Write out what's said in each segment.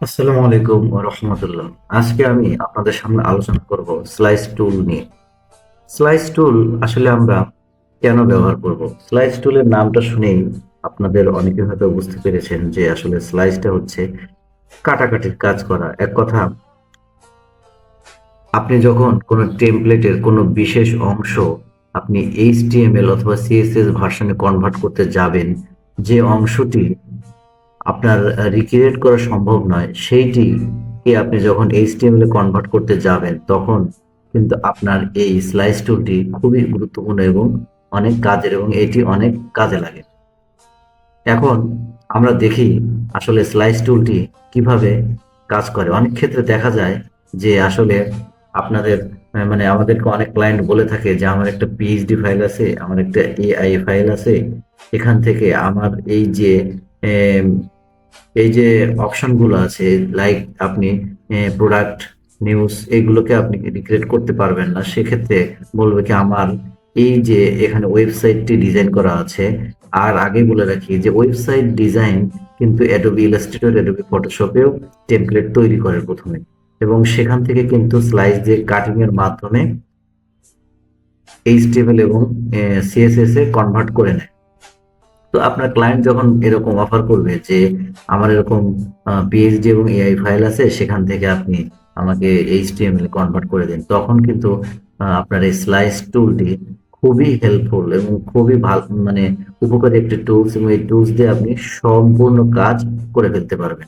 আসসালামু আলাইকুম ওয়া রাহমাতুল্লাহ। আজকে আমি আপনাদের সামনে আলোচনা করব স্লাইস টুল নিয়ে। স্লাইস টুল আসলে আমরা কেন ব্যবহার করব? স্লাইস টুলের নামটা শুনেই আপনাদের অনেকে হয়তো বুঝতে পেরেছেন যে আসলে স্লাইসটা হচ্ছে কাটাকাটির কাজ করা। এক কথা, আপনি যখন কোনো টেমপ্লেটের কোনো বিশেষ অংশ আপনি এইচটিএমএল অথবা সিএসএস ভার্সনে কনভার্ট করতে যাবেন, যে অংশটি আপনার রিক্রিয়েট করা সম্ভব নয়, সেইটিকে আপনি যখন এইচটিএমএল এ কনভার্ট করতে যাবেন, তখন কিন্তু আপনার এই স্লাইস টুলটি খুবই গুরুত্বপূর্ণ এবং অনেক কাজের, এবং এটি অনেক কাজে লাগে। এখন আমরা দেখি আসলে স্লাইস টুলটি কিভাবে কাজ করে। অনেক ক্ষেত্রে দেখা যায় যে আসলে আপনাদের মানে আমাদেরকে অনেক ক্লায়েন্ট বলে থাকে যে আমার একটা পিএইচডি ফাইল আছে, আমার একটা এআই ফাইল আছে, এখান থেকে আমার এম, এই যে অপশনগুলো আছে, লাইক আপনি প্রোডাক্ট, নিউজ, এগুলোকে আপনি রিক্রিয়েট করতে পারবেন না। সেক্ষেত্রে বলবে কি আমার এই যে এখানে ওয়েবসাইটটি ডিজাইন করা আছে। আর আগে বলে রাখি যে ওয়েবসাইট ডিজাইন কিন্তু অ্যাডোবি ইলাস্ট্রেটর, অ্যাডোবি ফটোশপেও টেমপ্লেট তৈরি করে প্রথমে, এবং সেখান থেকে কিন্তু স্লাইস দিয়ে কাটিং এর মাধ্যমে এইচটিএমএল এবং সিএসএস এ কনভার্ট করে নেয়। তো আপনার ক্লায়েন্ট যখন এরকম অফার করবে যে আমার এরকম পিএইচডি এবং এআই ফাইল আছে, সেখান থেকে আপনি আমাকে এইচটিএমএল কনভার্ট করে দিন, তখন কিন্তু আপনার এই স্লাইস টুলটি খুবই হেল্পফুল এবং খুবই ভালো, মানে উপকারী একটি টুলস, এবং এই টুলস দিয়ে আপনি সম্পূর্ণ কাজ করে ফেলতে পারবেন।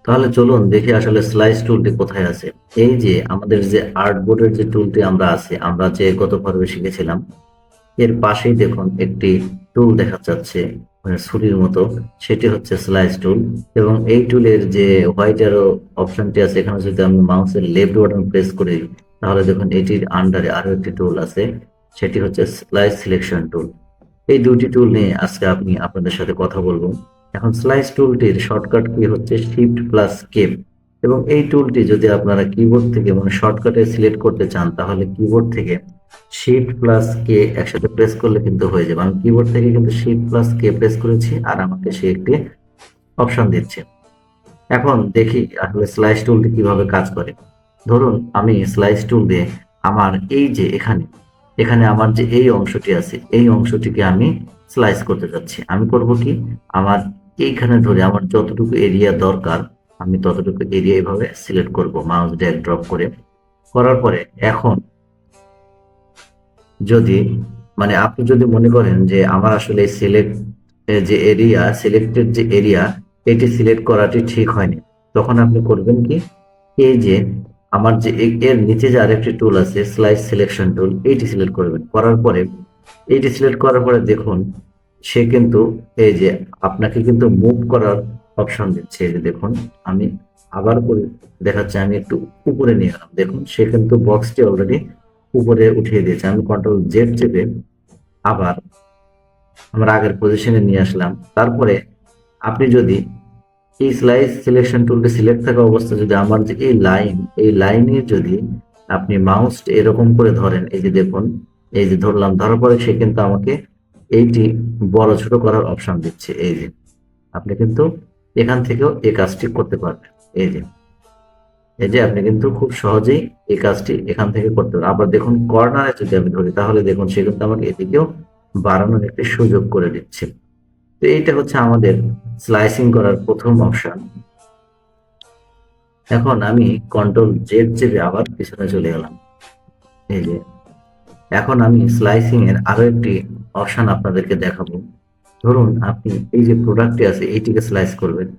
তাহলে চলুন দেখি আসলে স্লাইস টুলটি কোথায় আছে। এই যে আমাদের যে আর্টবোর্ডের যে টুলটি আমরা যে গত পর্বে শিখেছিলাম, এর পাশেই দেখুন একটি টুল দেখা যাচ্ছে, মানে ছুরির মতো। সেটি হচ্ছে স্লাইস টুল, এবং এই টুলের যে হোয়াইট অ্যারো অপশনটি আছে, এখানে যদি আমি মাউসের লেফট বাটন প্রেস করি, তাহলে দেখুন এটির আন্ডারে আরো একটি টুল আছে, সেটি হচ্ছে স্লাইস সিলেকশন টুল। এই দুটি টুল নিয়ে আজকে আমি আপনাদের সাথে কথা বলবো। এখন স্লাইস টুলটির শর্টকাট কি হচ্ছে শিফট প্লাস কে, এবং এই টুলটি যদি আপনারা কিবোর্ড থেকে মানে শর্টকাটে সিলেক্ট করতে চান, তাহলে কিবোর্ড থেকে শিফট প্লাস কে একসাথে প্রেস করলে কিন্তু হয়ে যাবে। আমি কিবোর্ড থেকে কিন্তু শিফট প্লাস কে প্রেস করেছি, আর আমাকে সে একটি অপশন দিচ্ছে। এখন দেখি আসলে স্লাইস টুলটি কিভাবে কাজ করে। ধরুন আমি স্লাইস টুল দিয়ে আমার এই যে এখানে এখানে আমার যে এই অংশটি আছে, এই অংশটিকে আমি স্লাইস করতে যাচ্ছি। আমি করব কি, আমার এইখানে ধরে আমার যতটুকু এরিয়া দরকার, আমি ততটুকু এরিয়া এইভাবে সিলেক্ট করব মাউস ড্র্যাগ ড্রপ করে। করার পরে এখন যদি মানে আপনি যদি মনে করেন যে আমার আসলে সিলেক্টেড যে এরিয়া, এটি সিলেক্ট করাটি ঠিক হয়নি, তখন আপনি করবেন কি, এই যে আমার যে এর নিচে যে আরেকটি টুল আছে স্লাইস সিলেকশন টুল, এইটি সিলেক্ট করবেন। করার পরে এইটি সিলেক্ট করার পরে দেখুন সে কিন্তু এই যে আপনাকে কিন্তু মুভ করার অপশন দিচ্ছে। এই যে দেখুন, আমি আবার করে দেখাচ্ছি, আমি একটু উপরে নিয়ে গেলাম, দেখুন সে কিন্তু বক্সটি অলরেডি উপরে উঠিয়ে দিয়েছে। আমি কন্ট্রোল জেড চেপে আবার আমরা আগের পজিশনে নিয়ে আসলাম। তারপরে আপনি যদি এই স্লাইস সিলেকশন টুলটি সিলেক্ট থাকা অবস্থা যদি আমার যে এই লাইনের যদি আপনি মাউস এরকম করে ধরেন, এই যে দেখুন, এই যে ধরলাম, ধরার পরে সে কিন্তু আমাকে এইটি বড় ছোট করার অপশন দিচ্ছে। এই যে আপনি কিন্তু এখান থেকেও এই কাজটি করতে পারবেন। এই যে আপনি কিন্তু খুব সহজেই এই কাজটি এখান থেকে করতে পারেন। আবার দেখুন কর্নারে যদি আমি ধরি, তাহলে দেখুন সে কিন্তু আমাকে এদিকেও বাড়ানোর একটি সুযোগ করে দিচ্ছে। তো এইটা হচ্ছে আমাদের স্লাইসিং করার প্রথম অপশন। এখন আমি কন্ট্রোল জেড চেপে আবার পিছনে চলে গেলাম। এই যে এখন আমি স্লাইসিং এর আরো একটি অপশন আপনাদেরকে দেখাবো। ধরুন আপনি এই যে প্রোডাক্টটি আছে এইটিকে স্লাইস করবেন।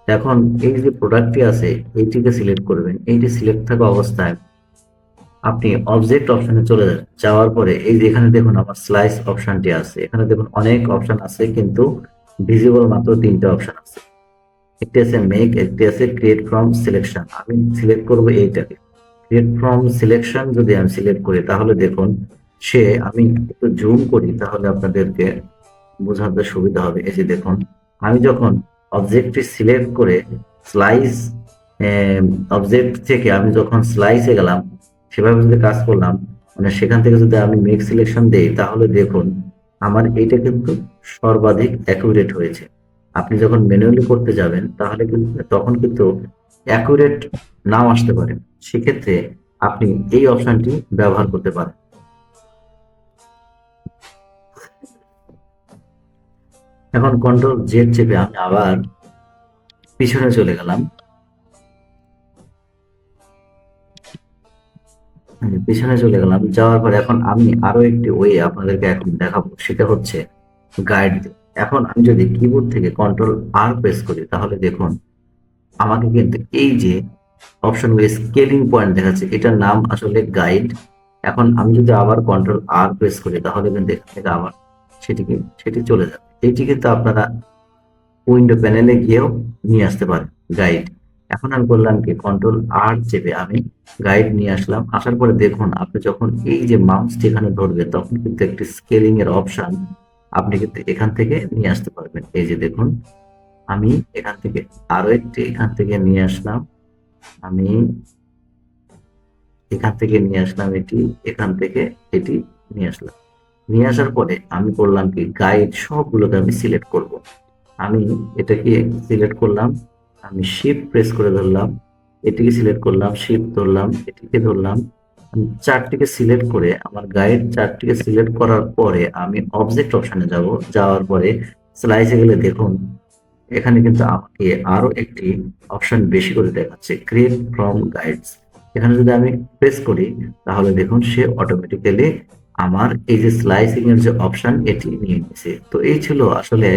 এখন এই যে প্রোডাক্টটি আছে এইটিকে সিলেক্ট করবেন। এইটি সিলেক্ট থাকা অবস্থায় আপনি অবজেক্ট অপশনে চলে যান। যাওয়ার পরে এই যে এখানে দেখুন আমার স্লাইস অপশনটি আছে, এখানে দেখুন অনেক অপশন আছে, কিন্তু ভিজিবল মাত্র তিনটে অপশন আছে। একটি আছে মেক, একটি আছে ক্রিয়েট ফ্রম সিলেকশন। আমি সিলেক্ট করব এইটাকে। ক্রিয়েট ফ্রম সিলেকশন যদি আমি সিলেক্ট করি, তাহলে দেখুন আমি একটু জুম করি তাহলে আপনাদেরকে বোঝাতে সুবিধা হবে। এই যে দেখুন, আমি যখন অবজেক্টটি সিলেক্ট করে স্লাইস অবজেক্ট থেকে আমি যখন স্লাইসে গেলাম, সেভাবে যদি কাজ করলাম, মানে সেখান থেকে যদি আমি মেক সিলেকশন দেই, তাহলে দেখুন আমার এইটা কিন্তু সর্বাধিক অ্যাকুরেট হয়েছে। আপনি যখন ম্যানুয়ালি করতে যাবেন তাহলে কিন্তু তখন কিন্তু অ্যাকুরেট নাও আসতে পারে। সেক্ষেত্রে আপনি এই অপশনটি ব্যবহার করতে পারেন। এখন কন্ট্রোল জেড চেপে আমি আবার পিছনে চলে গেলাম। পিছনে চলে গেলাম, যাওয়ার পর এখন আমি আরো একটি ওয়ে আপনাদেরকে এখন দেখাবো, সেটা হচ্ছে গাইড। এখন আমি যদি কিবোর্ড থেকে কন্ট্রোল আর প্রেস করি তাহলে দেখুন আমাকে কিন্তু এই যে অপশনগুলো স্কেলিং পয়েন্ট দেখাচ্ছে, এটার নাম আসলে গাইড। এখন আমি যদি আবার কন্ট্রোল আর প্রেস করি তাহলে কিন্তু এখান থেকে আবার সেটি চলে যাবে। এইটি কিন্তু আপনারা উইন্ডো প্যানেলে গিয়েও নিয়ে আসতে পারেন গাইড। এখন আমি করলাম কি কন্ট্রোল আর চেপে আমি গাইড নিয়ে আসলাম। আসার পরে দেখুন আপনি যখন এই যে মাউসটি এখানে ধরবে তখন কিন্তু একটি স্কেলিং এর অপশন আপনি কিন্তু এখান থেকে নিয়ে আসতে পারবেন। এই যে দেখুন আমি এখান থেকে আরো একটি এখান থেকে নিয়ে আসলাম, আমি এখান থেকে নিয়ে আসলাম এটি, এখান থেকে এটি নিয়ে আসলাম। নিয়ে আসার পরে আমি করলাম কি গাইড সবগুলোকে আমি সিলেক্ট করব। আমি এটাকে সিলেক্ট করলাম, আমি শিফট প্রেস করে ধরলাম, এটিকে সিলেক্ট করলাম, শিফট ধরলাম, এটিকে ধরলাম, আমি চারটিকে সিলেক্ট করে আমার গাইড চারটিকে সিলেক্ট করার পরে আমি অবজেক্ট অপশনে যাব। যাওয়ার পরে স্লাইসে গেলে দেখুন এখানে কিন্তু আমাকে আরো একটি অপশন বেশি করে দেখাচ্ছে, ক্রিয়েট ফ্রম গাইডস। এখানে যদি আমি প্রেস করি তাহলে দেখুন সে অটোমেটিক্যালি আমার এই যে স্লাইসিং এর যে অপশন এটি নিয়ে নিয়েছে। তো এই ছিল আসলে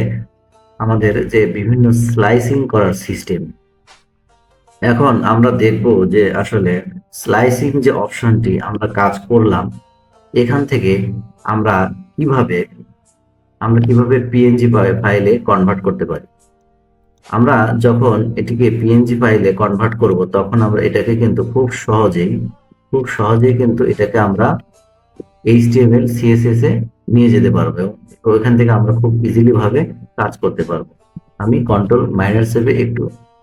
আমাদের যে বিভিন্ন স্লাইসিং করার সিস্টেম। এখন আমরা দেখব যে আসলে স্লাইসিং যে অপশনটি আমরা কাজ করলাম এখান থেকে আমরা কিভাবে পিএনজি ফাইলে কনভার্ট করতে পারি। আমরা যখন এটিকে পিএনজি ফাইলে কনভার্ট করব তখন আমরা এটাকে কিন্তু খুব সহজেই কিন্তু এটাকে আমরা এইচটিএমএল সিএসএস এ নিয়ে যেতে পারবো এবং ওইখান থেকে আমরা খুব ইজিলি ভাবে কাজ করতে পারবো। আমি কন্ট্রোল মাইনাস চেপে একটু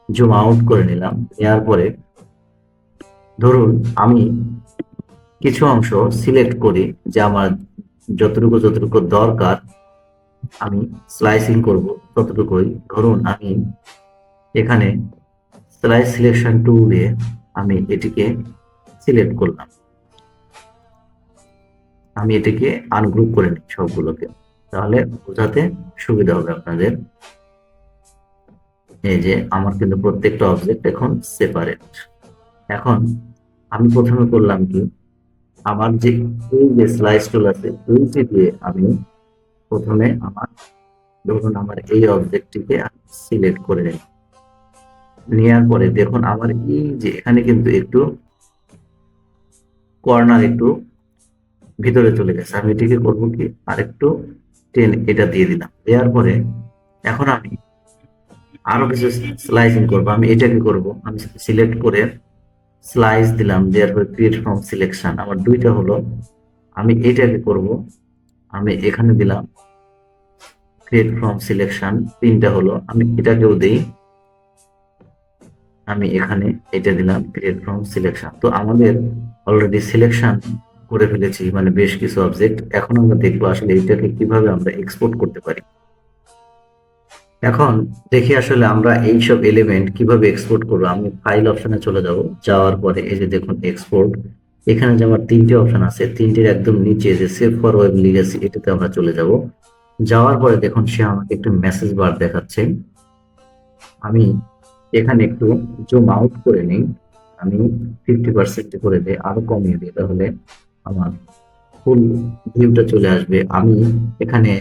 জুম আউট করে নিলাম। নেওয়ার পরে ধরুন আমি কিছু অংশ সিলেক্ট করি যে আমার যতটুকু দরকার আমি স্লাইসিং করব ততটুকুই। ধরুন আমি এখানে স্লাইস সিলেকশন টুল দিয়ে আমি এটিকে সিলেক্ট করলাম, আমি এটিকে আনগ্রুপ করে নিই সবগুলোকে, তাহলে বোঝাতে সুবিধা হবে আপনাদের। এই যে আমার কিন্তু প্রত্যেকটা অবজেক্ট এখন সেপারেট। এখন আমি প্রথমে করলাম কি আমার যে এই যে স্লাইস টুল আছে এইটি দিয়ে আমি প্রথমে ধরুন আমার এই অবজেক্টটিকে সিলেক্ট করে নিই। নেওয়ার পরে দেখুন আমার এই যে এখানে কিন্তু একটু কর্নার একটু ভিতরে চলে গেছে, আমি এটিকে করবো কি আরেকটু এটা দিয়ে দিলাম। দেওয়ার পরে এখন আমি আরো কিছু স্লাইসিং করবো, আমি এটাকে করব, আমি সিলেক্ট করে স্লাইস দিলাম, দেওয়ার পরে ক্রিয়েট ফ্রম সিলেকশন আমার দুইটা হলো, আমি এটাকে করব, আমি এখানে দিলাম ক্রিয়েট ফ্রম সিলেকশন তিনটা হলো, আমি এটাকেও দিই, আমি এখানে এটা দিলাম ক্রিয়েট ফ্রম সিলেকশন। তো আমাদের অলরেডি সিলেকশন করে ফেলেছি মানে বেশ কিছু অবজেক্ট। এখন আমরা দেখবো আসলে এটাকে কিভাবে আমরা এক্সপোর্ট করতে পারি। এখন দেখি আসলে আমরা এইসব এলিমেন্ট কিভাবে এক্সপোর্ট করবো। আমি ফাইল অপশনে চলে যাব, যাওয়ার পরে এই যে দেখুন এক্সপোর্ট, এখানে যে আমার তিনটে অপশন আছে তিনটির একদম নিচে যে সেভ ফর ওয়েব লিগাসি এটাতে আমরা চলে যাব। যাওয়ার পরে দেখুন সে আমাকে একটু মেসেজ বার দেখাচ্ছে, আমি এখানে একটু জুম আউট করে নিই, আমি 50% করে দিই, আরো কমিয়ে দিই, তাহলে আমার ফুল ভিউটা চলে আসবে। আমি এখানে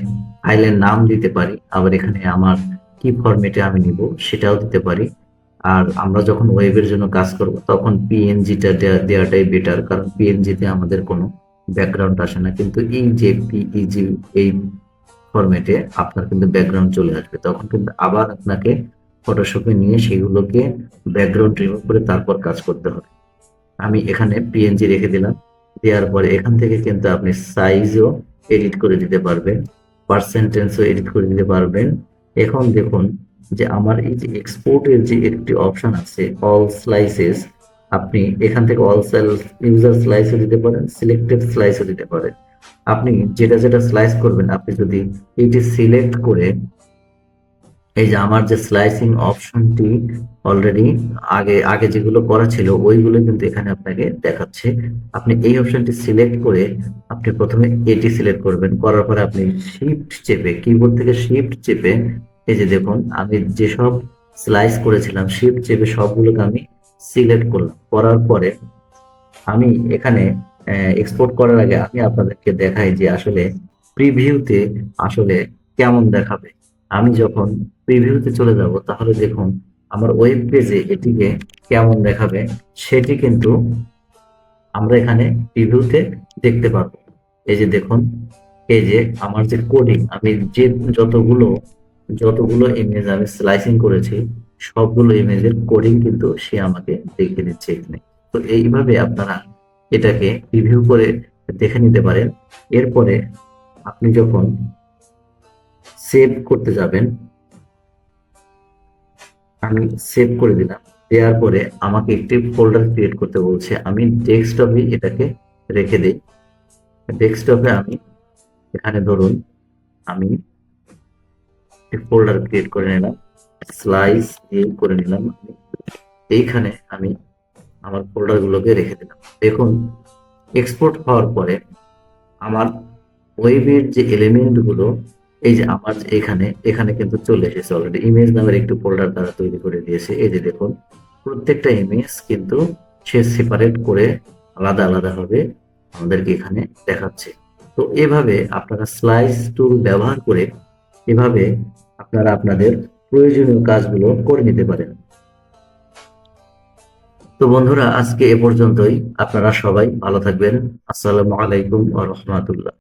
ফাইলের নাম দিতে পারি, আবার এখানে আমার কি ফরম্যাটে আমি নিব সেটাও দিতে পারি। আর আমরা যখন ওয়েবের জন্য কাজ করব তখন পিএনজিটা দেওয়াটাই বেটার, কারণ পিএনজি তে আমাদের কোনো ব্যাকগ্রাউন্ড আসে না, কিন্তু এই যে পিইজি এই ফরম্যাটে আপনার কিন্তু ব্যাকগ্রাউন্ড চলে আসবে, তখন কিন্তু আবার আপনাকে ফটোশপে নিয়ে সেগুলোকে ব্যাকগ্রাউন্ড রিমুভ করে তারপর কাজ করতে হবে। আমি এখানে পিএনজি রেখে দিলাম। দেওয়ার পরে এখান থেকে কিন্তু আপনি সাইজও এডিট করে দিতে পারবেন, পার্সেন্টেজও এডিট করে দিতে পারবেন। এখন দেখুন যে আমার এই যে এক্সপোর্টের যে একটি অপশন আছে অল স্লাইসেস, আপনি এখান থেকে অল ইউজার স্লাইসও দিতে পারেন, সিলেক্টেড স্লাইসও দিতে পারেন। আপনি যেটা যেটা স্লাইস করবেন আপনি যদি এটি সিলেক্ট করে এই যে আমার যে স্লাইসিং অপশনটি অলরেডি আগে আগে যেগুলো করা ছিল ওইগুলো কিন্তু এখানে আপনাকে দেখাচ্ছে। আপনি এই অপশনটি সিলেক্ট করে আপনি প্রথমে এটি সিলেক্ট করবেন, করার পরে আপনি শিফট চেপে, কিবোর্ড থেকে শিফট চেপে, এই যে দেখুন আমি যেসব স্লাইস করেছিলাম শিফট চেপে সবগুলোকে আমি সিলেক্ট করলাম। করার পরে আমি এখানে এক্সপোর্ট করার আগে আমি আপনাদেরকে দেখাই যে আসলে প্রিভিউতে আসলে কেমন দেখাবে। আমি যখন প্রিভিউতে চলে যাব তাহলে দেখুন আমার ওয়েব পেজে এটিকে কেমন দেখাবে সেটি কিন্তু আমরা এখানে প্রিভিউতে দেখতে পারবো। এই যে দেখুন, এই যে আমার যে কোডিং, আমি যে যতগুলো যতগুলো ইমেজ আমি স্লাইসিং করেছি সবগুলো ইমেজের কোডিং কিন্তু সে আমাকে দেখিয়ে দিচ্ছে এখানে। তো এইভাবে আপনারা এটাকে রিভিউ করে দেখে নিতে পারেন। এরপরে আপনি যখন সেভ করতে যাবেন, আমি সেভ করে দিলাম। দেওয়ার পরে আমাকে একটি ফোল্ডার ক্রিয়েট করতে বলছে, আমি ডেস্কটপে এটাকে রেখে দিই। ডেস্কটপে আমি এখানে ধরুন আমি একটি ফোল্ডার ক্রিয়েট করে নিলাম, স্লাইস দিয়ে করে নিলাম। এইখানে আমি আমার ফোল্ডারগুলোকে রেখে দিলাম। দেখুন এক্সপোর্ট হওয়ার পরে আমার ওয়েবের যে এলিমেন্ট গুলো, এই যে আমার এখানে এখানে কিন্তু চলে এসেছে অলরেডি। ইমেজ নামের একটি ফোল্ডার তারা তৈরি করে দিয়েছে। এই যে দেখুন প্রত্যেকটা ইমেজ কিন্তু সে সেপারেট করে আলাদা আলাদা ভাবে আমাদেরকে এখানে দেখাচ্ছে। তো এভাবে আপনারা স্লাইস টুল ব্যবহার করে এভাবে আপনারা আপনাদের প্রয়োজনীয় কাজগুলো করে নিতে পারেন। তো বন্ধুরা আজকে এ পর্যন্তই। আপনারা সবাই ভালো থাকবেন। আসসালামু আলাইকুম ওয়া রাহমাতুল্লাহ।